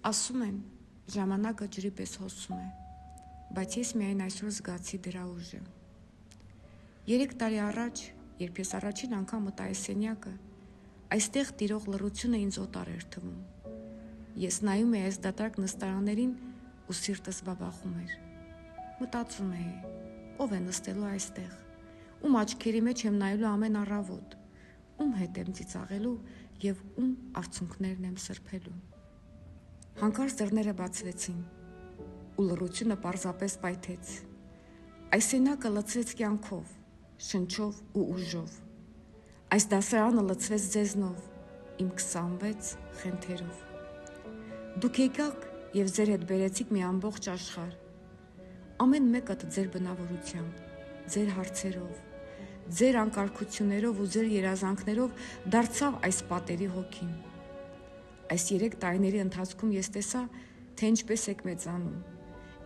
Ասում են, ժամանակը ջրի պես հոսում է, բայց ես միայն այսօր զգացի դրա ուժը։ 3 տարի առաջ, երբ ես առաջին անգամ մտա այս սենյակը, այստեղ տիրող լռությունը ինձ օտար էր թվում։ Ես նայում էի այս դատարկ նստարաններին ու սիրտս բաբախում էր։ Մտածում էի, ով է նստելու այստեղ, ում աչքերի մեջ եմ նայելու ամեն առավոտ, ում հետ եմ ծիծաղելու և ում արցունքներն եմ սրբելու։ Հանկարծ դռները բացվեցին, ու լռությունը պարզապես պայթեց։ Այս սենյակը լցվեց կյանքով, շնչով ու ուժով։ Այս դասարանը լցվեց ձեզնով, իմ 26 խենթերով։ Դուք եկաք և ձեր հետ բերեցիք մի ամբողջ աշխարհ։ Ամեն մեկդ ձեր բնավորությամբ, ձեր հարցերով, ձեր անկարգություններով ու ձեր երազանքներով դարձավ այս պատերի հոգին։ Այս 3 տարիների ընթացքում ես տեսա, թե ինչպես եք մեծանում,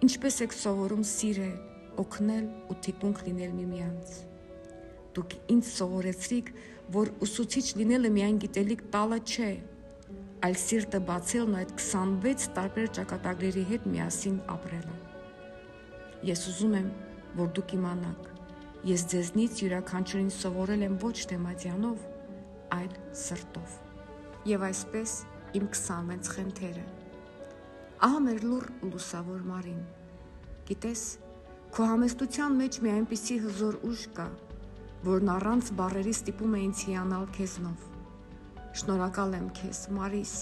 ինչպես եք սովորում սիրել, օգնել ու թիկունք լինել միմյանց։ Դուք ինձ սովորեցրիք, որ ուսուցիչ լինելը միայն գիտելիք տալը չէ, այլ սիրտը բացելն ու այդ 26 տարբեր ճակատագրերի հետ միասին ապրելը։ Ես ուզում եմ, որ դուք իմանաք, ես ձեզնից յուրաքանչյուրին սովորել եմ ոչ թե մատյանով, այլ սրտով։ Եվ այսպես իմ 26 խենթերը։ Ահա մեր լուռ ու լուսավոր Մարին։ Գիտես, քո համեստության մեջ մի այնպիսի հզոր ուժ կա, որն առանց բառերի ստիպում է ինձ հիանալ քեզնով։ Շնորհակալ եմ քեզ, Մարիս,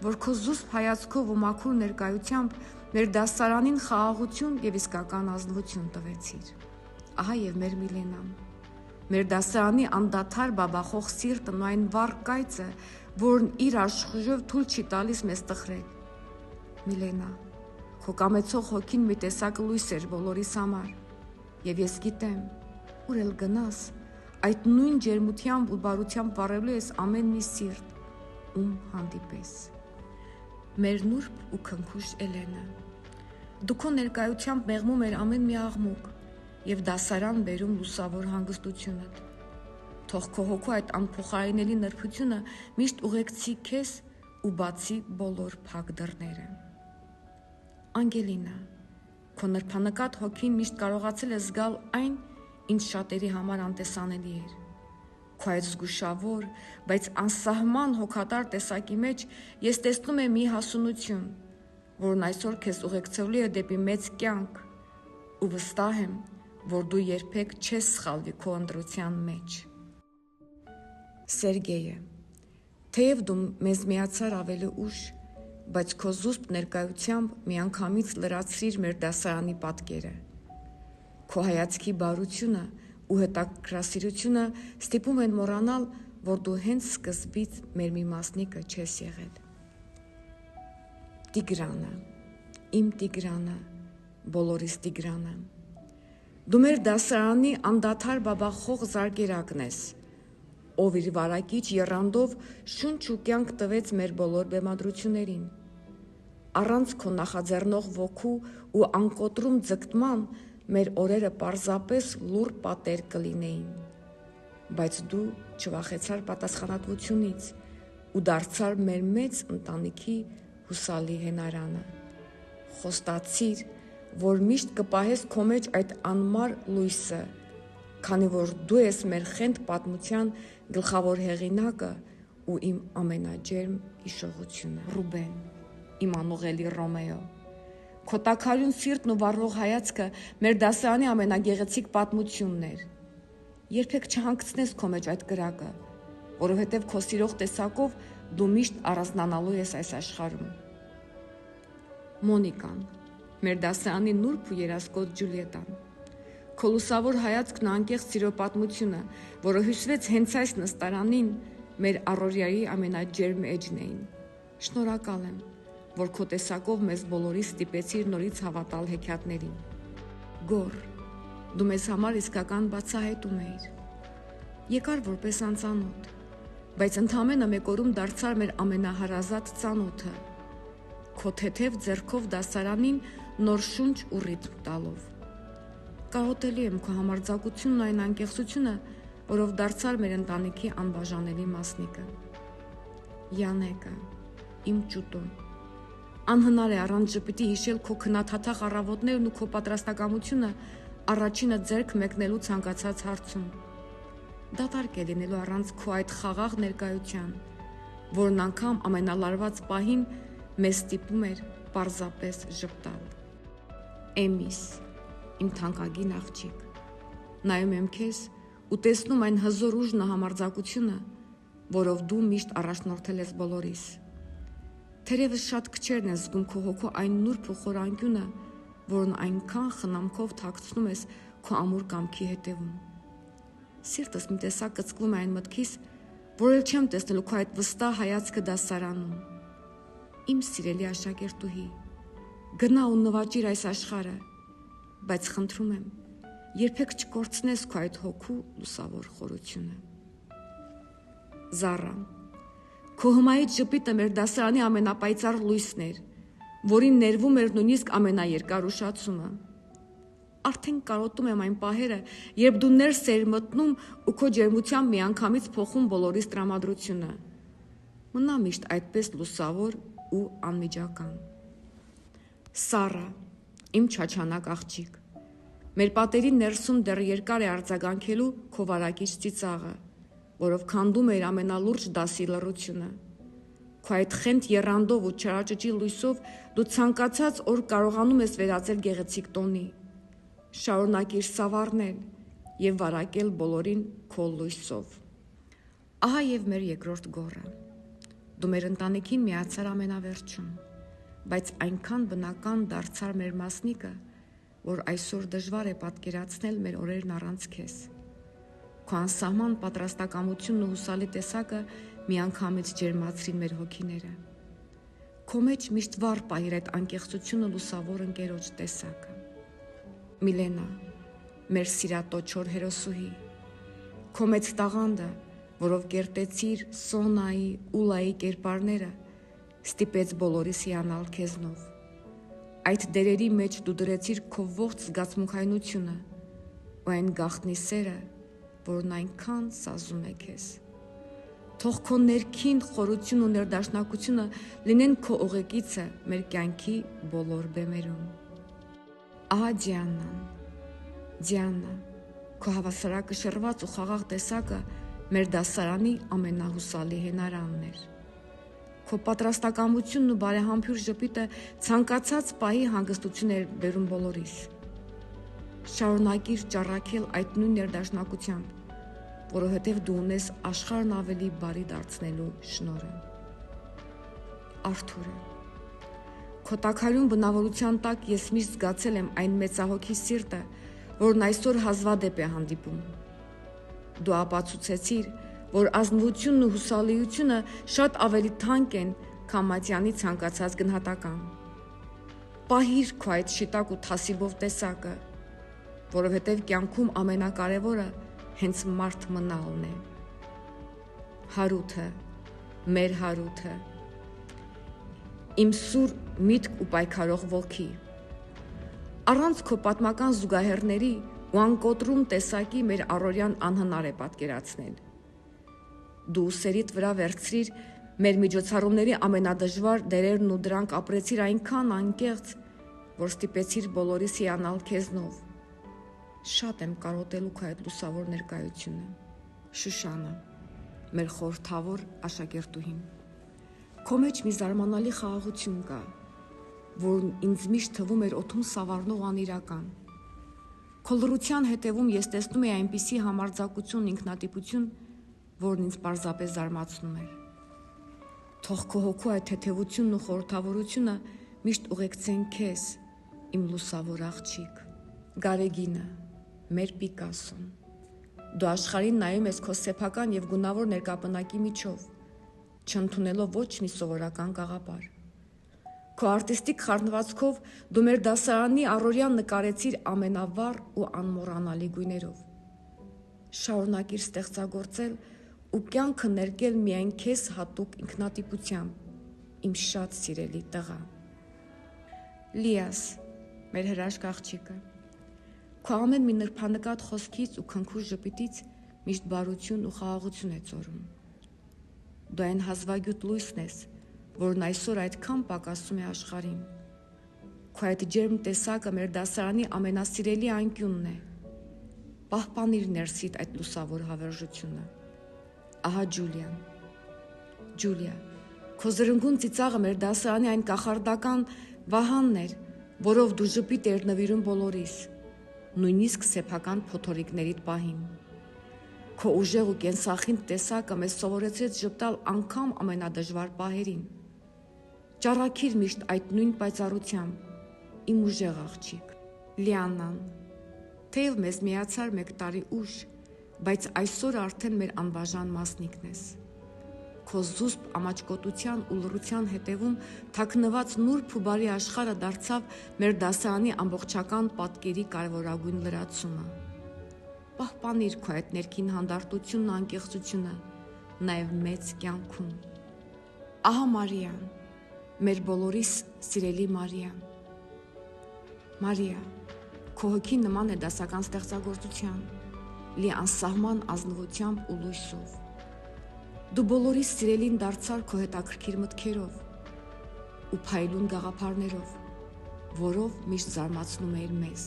որ քո զուսպ հայացքով ու մաքուր ներկայությամբ մեր դասարանին խաղաղություն և իսկական ազնվություն տվեցիր։ Ահա և մեր Միլենան։ Մեր դասարանի անդադար բաբախող սիրտն ու այն վառ կայծը, որն իր աշխուժով թույլ չի տալիս մեզ տխրել։ Միլենա, քո կամեցող հոգին մի տեսակ լույս էր բոլորիս համար, և ես գիտեմ, ուր էլ գնաս, այդ նույն ջերմությամբ ու բարությամբ վառելու ես ամեն մի սիրտ, ում հանդիպես։ Մեր նուրբ ու քնքուշ Էլենը, դու քո ներկայությամբ մեղմում էր ամեն մի աղմուկ և դասարան բերում լուսավոր հանգստությունդ։ Թող քո հոգու այդ անփոխարինելի նրբությունը միշտ ուղեկցի քեզ ու բացի բոլոր փակ դռները։ Անգելինա, քո նրբանկատ հոգին միշտ կարողացել է զգալ այն, ինչ շատերի համար անտեսանելի էր։ Քո այդ զգուշավոր, բայց անսահման հոգատար տեսակի մեջ ես տեսնում եմ մի հասունություն, որն այսօր քեզ ուղեկցելու է դեպի մեծ կյանք, ու վստահ եմ, որ դու երբեք չես սխալվի քո ընտրության մեջ։ Սերգեյը, թեև դու մեզ միացար ավելի ուշ, բայց քո զուսպ ներկայությամբ միանգամից լրացրիր մեր դասարանի պատկերը։ Քո հայացքի բարությունը ու հետաքրքրասիրությունը ստիպում են մոռանալ, որ դու հենց սկզբից մեր մի մասնիկը չես եղել։ Տիգրանը, իմ Տիգրանը, բոլորիս Տիգրանը, դու մեր դասարանի անդադար բաբախող զարկերակն ես, ով իր վարակիչ եռանդով շունչ ու կյանք տվեց մեր բոլոր բեմադրություններին։ Առանց քո նախաձեռնող ոգու ու անկոտրում ձգտման մեր օրերը պարզապես լուռ պատեր կլինեին։ Բայց դու չվախեցար պատասխանատվությունից ու դարձար մեր մեծ ընտանիքի հուսալի հենարանը։ Խոստացիր, որ միշտ կպահես քո մեջ այդ անմար լույսը, քանի որ դու ես մեր խենթ պատմության գլխավոր հեղինակը ու իմ ամենաջերմ հիշողությունը։ Ռուբեն, իմ անուղելի Ռոմեո, քո տաքարյուն սիրտն ու վառող հայացքը մեր դասարանի ամենագեղեցիկ պատմությունն էր։ Երբեք չհանգցնես քո մեջ այդ կրակը, որովհետև քո սիրող տեսակով դու միշտ առանձնանալու ես այս աշխարհում։ Մոնիկան, մեր դասարանի նուրբ ու երասկոտ Ջուլիետան, քո լուսավոր հայացքն ու անկեղծ սիրո պատմությունը, որը հյուսվեց հենց այս նստարանին, մեր առօրյայի ամենաջերմ էջն էին։ Շնորհակալ եմ, որ քո տեսակով մեզ բոլորիս ստիպեցիր նորից հավատալ հեքիաթներին։ Գոր, դու մեզ համար իսկական բացահայտում էիր։ Եկար որպես անծանոթ, բայց ընդամենը մեկ օրում դարձար մեր ամենահարազատ ծանոթը, քո թեթև ձեռքով դասարանին նոր շունչ ու ռիթմ տալով։ Կարոտելի եմ քո համարձակությունն ու այն անկեղծությունը, որով դարձար մեր ընտանիքի անբաժանելի մասնիկը։ Յանեկը, իմ ճուտուն, Անհնար է առանց ժպիտի հիշել քո քնաթաթախ առավոտներն ու քո պատրաստակամությունը առաջինը ձեռք մեկնելու ցանկացած հարցում։ Դատարկ է լինելու առանց քո այդ խաղաղ ներկայության, որն անգամ ամենալարված պահին մեզ ստիպում էր պարզապես ժպտալ։ Էմիս, իմ թանկագին աղջիկ, նայում եմ քեզ ու տեսնում այն հզոր ուժն ու համարձակությունը, որով դու միշտ առաջնորդել ես բոլորիս։ Թերևս շատ քչերն են զգում քո հոգու այն նուրբ ու խոր անկյունը, որն այնքան խնամքով թաքցնում ես քո ամուր կամքի հետևում։ Սիրտս մի տեսակ կծկվում է այն մտքից, որ էլ չեմ տեսնելու քո այդ վստահ հայացքը դասարանում։ Իմ սիրելի աշակերտուհի, գնա ու նվաճիր այս աշխարհը, բայց խնդրում եմ, երբեք չկորցնես քո այդ հոգու լուսավոր խորությունը։ Զառա, քո հմայիչ ժպիտը մեր դասարանի ամենապայծառ լույսն էր, որին ներվում էր նույնիսկ ամենաերկար ուշացումը։ Արդեն կարոտում եմ այն պահերը, երբ դու ներս էիր մտնում ու քո ջերմությամբ միանգամից փոխում բոլորիս տրամադրությունը։ Մնա միշտ այդպես լուսավոր ու անմիջական։ Սառա, իմ չաչանակ աղջիկ, մեր պատերի ներսում դեռ երկար է արձագանքելու քո վարակիչ ծիծաղը, որով քանդում էր ամենալուրջ դասի լռությունը։ Քո այդ խենթ եռանդով ու չարաճճի լույսով դու ցանկացած օր կարողանում ես վերածել գեղեցիկ տոնի, շարունակիր սավառնել եւ վարակել բոլորին քո լույսով։ Ահա եւ մեր երկրորդ գոռը։ Դու մեր ընտանիքին միացար ամենավերջում, բայց այնքան բնական դարձար մեր մասնիկը, որ այսօր դժվար է պատկերացնել մեր օրերն առանց քեզ։ Քո անսահման պատրաստակամությունն ու հուսալի տեսակը միանգամից ջերմացրին մեր հոգիները։ Քո մեջ միշտ վառ պահիր այդ անկեղծությունը լուսավոր ընկերոջ տեսակը։ Միլենա, մեր սիրատոչոր հերոսուհի, քո մեծ տաղանդը, որով կերտեցիր Սոնայի, Ուլայի կերպարները, ստիպեց բոլորիս հիանալ քեզնով։ Այդ դերերի մեջ դու դրեցիր քո ողջ զգացմունքայնությունը ու այն գաղտնի սերը, որն այնքան սազում է քեզ։ Թող քո ներքին խորություն ու ներդաշնակությունը լինեն քո ուղեկիցը մեր կյանքի բոլոր բեմերում։ Ահա Դիանա, քո հավասարակշռված ու խաղաղ տեսակը մեր դասարանի ամենահուսալի հենարանն էր։ Քո պատրաստակամությունն ու բարեհամբույր ժպիտը ցանկացած պահի հանգստություն էր բերում բոլորիս։ Շարունակիր ճառագել այդ նույն ներդաշնակությամբ, որովհետև դու ունես աշխարհն ավելի բարի դարձնելու շնորհը։ Արթուրը, քո տաքարյուն բնավորության տակ ես միշտ զգացել եմ այն մեծահոգի սիրտը, որն այսօր հազվադեպ է հանդիպում։ Դու ապացուցեցիր, որ ազնվությունն ու հուսալիությունը շատ ավելի թանկ են, քան մատյանի ցանկացած գնահատական։ Պահիր քո այդ շիտակ ու թասիբով տեսակը, որովհետև կյանքում ամենակարևորը հենց մարդ մնալն է։ Հարութը, մեր Հարութը, իմ սուր միտք ու պայքարող ոգի, առանց քո պատմական զուգահեռների ու անկոտրում տեսակի մեր առօրյան անհնար է պատկերացնել։ Դու ուսերիդ վրա վերցրիր մեր միջոցառումների ամենադժվար դերերն ու դրանք ապրեցիր այնքան անկեղծ, որ ստիպեցիր բոլորիս հիանալ քեզնով։ Շատ եմ կարոտելու քո այդ լուսավոր ներկայությունը։ Շուշանը, մեր խորհրդավոր աշակերտուհին, քո մեջ մի զարմանալի խաղաղություն կա, որն ինձ միշտ թվում էր օդում սավառնող անիրական։ Քո լռության հետևում ես տեսնում էի այնպիսի համարձակություն ու ինքնատիպություն, որն ինձ պարզապես զարմացնում էր։ Թող քո հոգու այդ թեթևությունն ու խորհրդավորությունը միշտ ուղեկցեն քեզ, իմ լուսավոր աղջիկ։ Գարեգինը, մեր Պիկասոն, դու աշխարհին նայում ես քո սեփական եւ գունավոր ներկապնակի միջով, չընդունելով ոչ մի սովորական գաղափար։ Քո արտիստիկ խառնվածքով դու մեր դասարանի առօրյան նկարեցիր ամենավառ ու անմոռանալի գույներով։ Շարունակիր ստեղծագործել ու կյանքը ներկել միայն քեզ հատուկ ինքնատիպությամբ, իմ շատ սիրելի տղա։ Լիաս, մեր հրաշք աղջիկը, քո ամեն մի նրբանկատ խոսքից ու քնքուշ ժպիտից միշտ բարություն ու խաղաղություն է ծորում։ Դու այն հազվագյուտ լույսն ես, որն այսօր այդքան պակասում է աշխարհին։ Քո այդ ջերմ տեսակը մեր դասարանի ամենասիրելի անկյունն է։ Պահպանիր ներսիդ այդ լուսավոր հավերժությունը։ Ահա Ջուլիան։ Ջուլիա, քո զրնգուն ծիծաղը մեր դասարանի այն կախարդական վահանն էր, որով դու ժպիտ էր նվիրում բոլորիս, նույնիսկ սեփական փոթորիկներիդ պահին։ Քո ուժեղ ու կենսախինդ տեսակը մեզ սովորեցրեց ժպտալ անգամ ամենադժվար պահերին։ Ճառագիր միշտ այդ նույն պայծառությամբ, իմ ուժեղ աղջիկ։ Լիաննան, թեև մեզ միացար 1 տարի ուշ, բայց այսօր արդեն մեր անբաժան մասնիկն ես։ Քո զուսպ ամաչկոտության ու լռության հետևում թաքնված նուրբ ու բարի աշխարհը դարձավ մեր դասարանի ամբողջական պատկերի կարևորագույն լրացումը։ Պահպանիր քո այդ ներքին հանդարտությունն ու անկեղծությունը, նաև մեծ կյանքում։ Ահա Մարիան, մեր բոլորիս սիրելի Մարիան։ Մարիա, քո հոգին նման է դասական ստեղծագործության, լի անսահման ազնվությամբ ու լույսով։ Դու բոլորիս սիրելին դարձար քո հետաքրքիր մտքերով ու փայլուն գաղափարներով, որով միշտ զարմացնում էիր մեզ։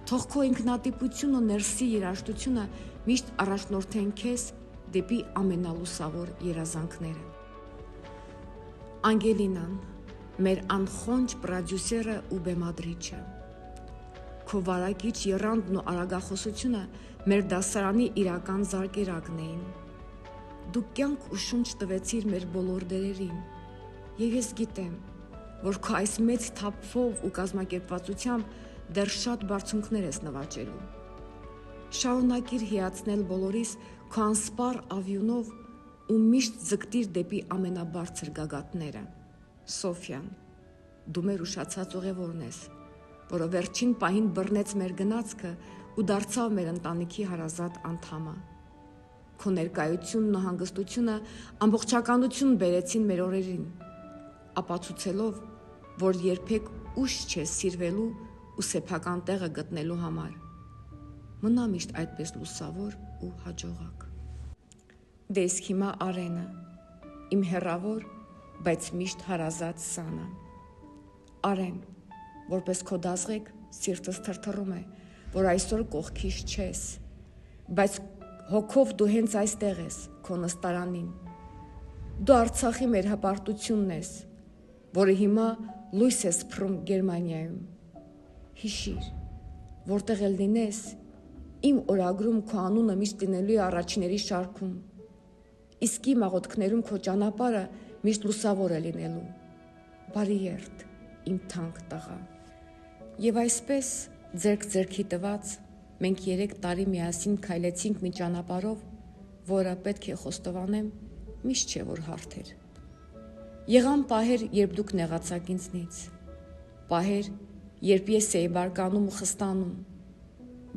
Թող քո ինքնատիպությունն ու ներսի երաժշտությունը միշտ առաջնորդեն քեզ դեպի ամենալուսավոր երազանքները։ Անգելինան, մեր անխոնջ պրոդյուսերը ու բեմադրիչը։ Քո վարակիչ եռանդն ու արագախոսությունը մեր դասարանի իրական զարկերակն էին։ Դու կյանք ու շունչ տվեցիր մեր բոլոր դերերին, եւ ես գիտեմ, որ քո այս մեծ թափով ու կազմակերպվածությամբ դեռ շատ բարձունքներ ես նվաճելու։ Շարունակիր հիացնել բոլորիս քո անսպառ ավյունով ու միշտ ձգտիր դեպի ամենաբարձր գագաթները։ Սոֆյան, դու մեր ուշացած ուղևորն ես, որը վերջին պահին բռնեց մեր գնացքը ու դարձավ մեր ընտանիքի հարազատ անդամը։ Քո ներկայությունն ու հանգստությունը ամբողջականություն բերեցին մեր օրերին, ապացուցելով, որ երբեք ուշ չես սիրվելու ու սեփական տեղը գտնելու համար։ Մնա միշտ այդպես լուսավոր ու հաջողակ։ Դե իսկ հիմա Արենը, իմ հեռավոր, բայց միշտ հարազատ սանը։ Արեն, որպես քո դազղեք, սիրտս թրթռում է, որ այսօր կողքիս չես, բայց հոգով դու հենց այստեղ ես, քո նստարանին։ Դու Արցախի մեր հպարտությունն ես, որը հիմա լույս է սփռում Գերմանիայում։ Հիշիր, որտեղ էլ լինես, իմ օրագրում քո անունը միշտ լինելու է առաջիների շարքում, իսկ իմ աղոթքներում քո ճանապարհը միշտ լուսավոր է լինելու։ Բարի երթ, իմ թանկ տղա։ Եվ այսպես, ձեռք ձեռքի տված, մենք 3 տարի միասին քայլեցինք մի ճանապարհով, որը պետք է խոստովանեմ, միշտ չէ որ հարթ էր։ Եղան պահեր, երբ դուք նեղացաք ինձնից, պահեր, երբ ես էի բարկանում ու խստանում,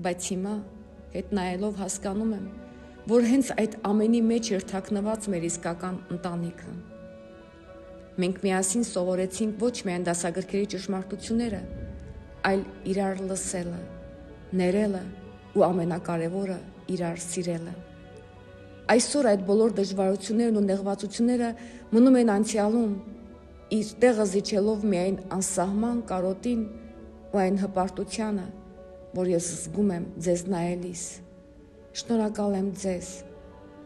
բայց հիմա հետ նայելով հասկանում եմ, որ հենց այդ ամենի մեջ էր թաքնված մեր իսկական ընտանիքը։ Մենք միասին սովորեցինք ոչ միայն դասագրքերի ճշմարտությունները, այլ իրար լսելը, ներելը ու ամենակարևորը իրար սիրելը։ Այսօր այդ բոլոր դժվարություններն ու նեղվածությունները մնում են անցյալում, իր տեղը զիջելով միայն անսահման կարոտին ու այն հպարտությանը, որ ես զգում եմ ձեզ նայելիս։ Շնորհակալ եմ ձեզ,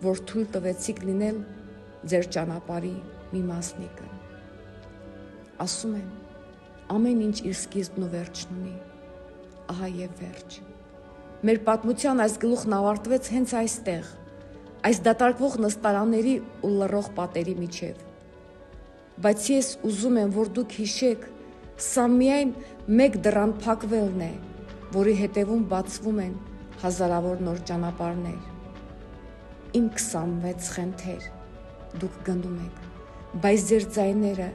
որ թույլ տվեցիք լինել ձեր ճանապարհի մի մասնիկը։ Ասում են, ամեն ինչ իր սկիզբն ու վերջն ունի, ահա եւ վերջ։ Մեր պատմության այս գլուխն ավարտվեց հենց այստեղ, այս դատարկվող նստարանների ու լռող պատերի միջև։ Բայց ես ուզում եմ, որ դուք հիշեք, սա միայն մեկ դռան փակվելն է, որի հետևում բացվում են հազարավոր նոր ճանապարհներ։ Իմ 26 խենթեր, դուք գնում եք, բայց ձեր ձայները,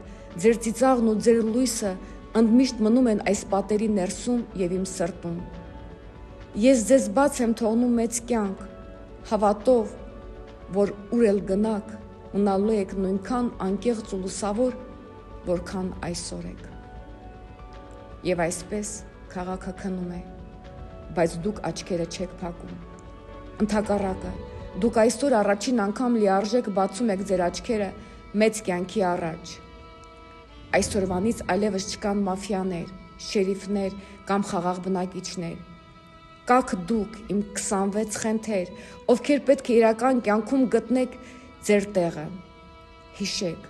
ձեր ծիծաղն ու ձեր լույսը ընդմիշտ մնում են այս պատերի ներսում եւ իմ սրտում։ Ես ձեզ բաց եմ թողնում մեծ կյանք, հավատով, որ ուր էլ գնաք, մնալու եք նույնքան անկեղծ ու լուսավոր, որքան այսօր եք։ Եվ այսպես քաղաքը քնում է, բայց դուք աչքերը չեք փակում։ Ընդհակառակը, դուք այսօր առաջին անգամ լիարժեք բացում եք ձեր աչքերը մեծ կյանքի առաջ։ Այսօրվանից այլևս չկան մաֆիաներ, շերիֆներ կամ խաղաղ բնակիչներ։ Կաք դուք իմ 26 խենթեր, ովքեր պետք է իրական կյանքում գտնեք ձեր տեղը։ Հիշեք,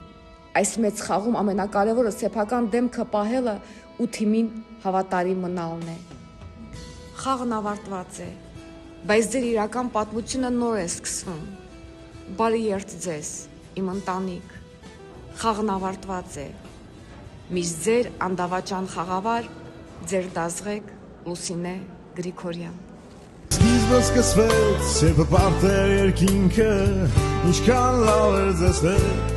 այս մեծ խաղում ամենակարևորը սեփական դեմքը պահելը ու թիմին հավատարիմ մնալն է։ Խաղն ավարտված է, բայց ձեր իրական պատմությունը նոր է սկսվում։ Բարի երթ ձեզ, իմ ընտանիք։ Խաղն ավարտված է։ Միշտ ձեր անդավաճան խաղավար, ձեր դազղեք Լուսինե Գրիգորյան։ Սկիզբը սկսվեց, սեպը պարտեր երկինքը, ինչքան լավ էր ձեզ հետ։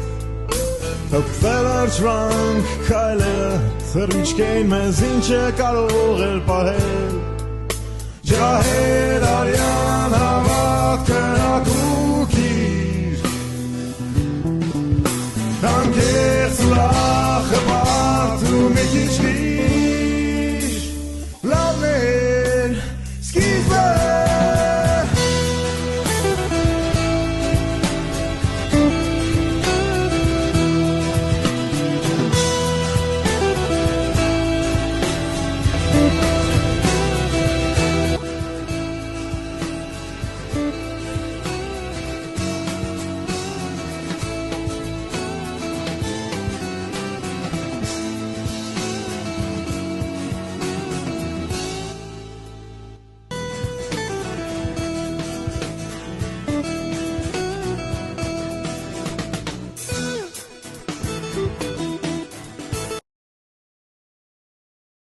Հպվել արջվանք քայլերը, թռիչք էին մեզ ինչ է կարող էր պահել։ Ջահեր արյան հավատքը ակուքիր, անկեղծ լախը բարդ ու մի քիչ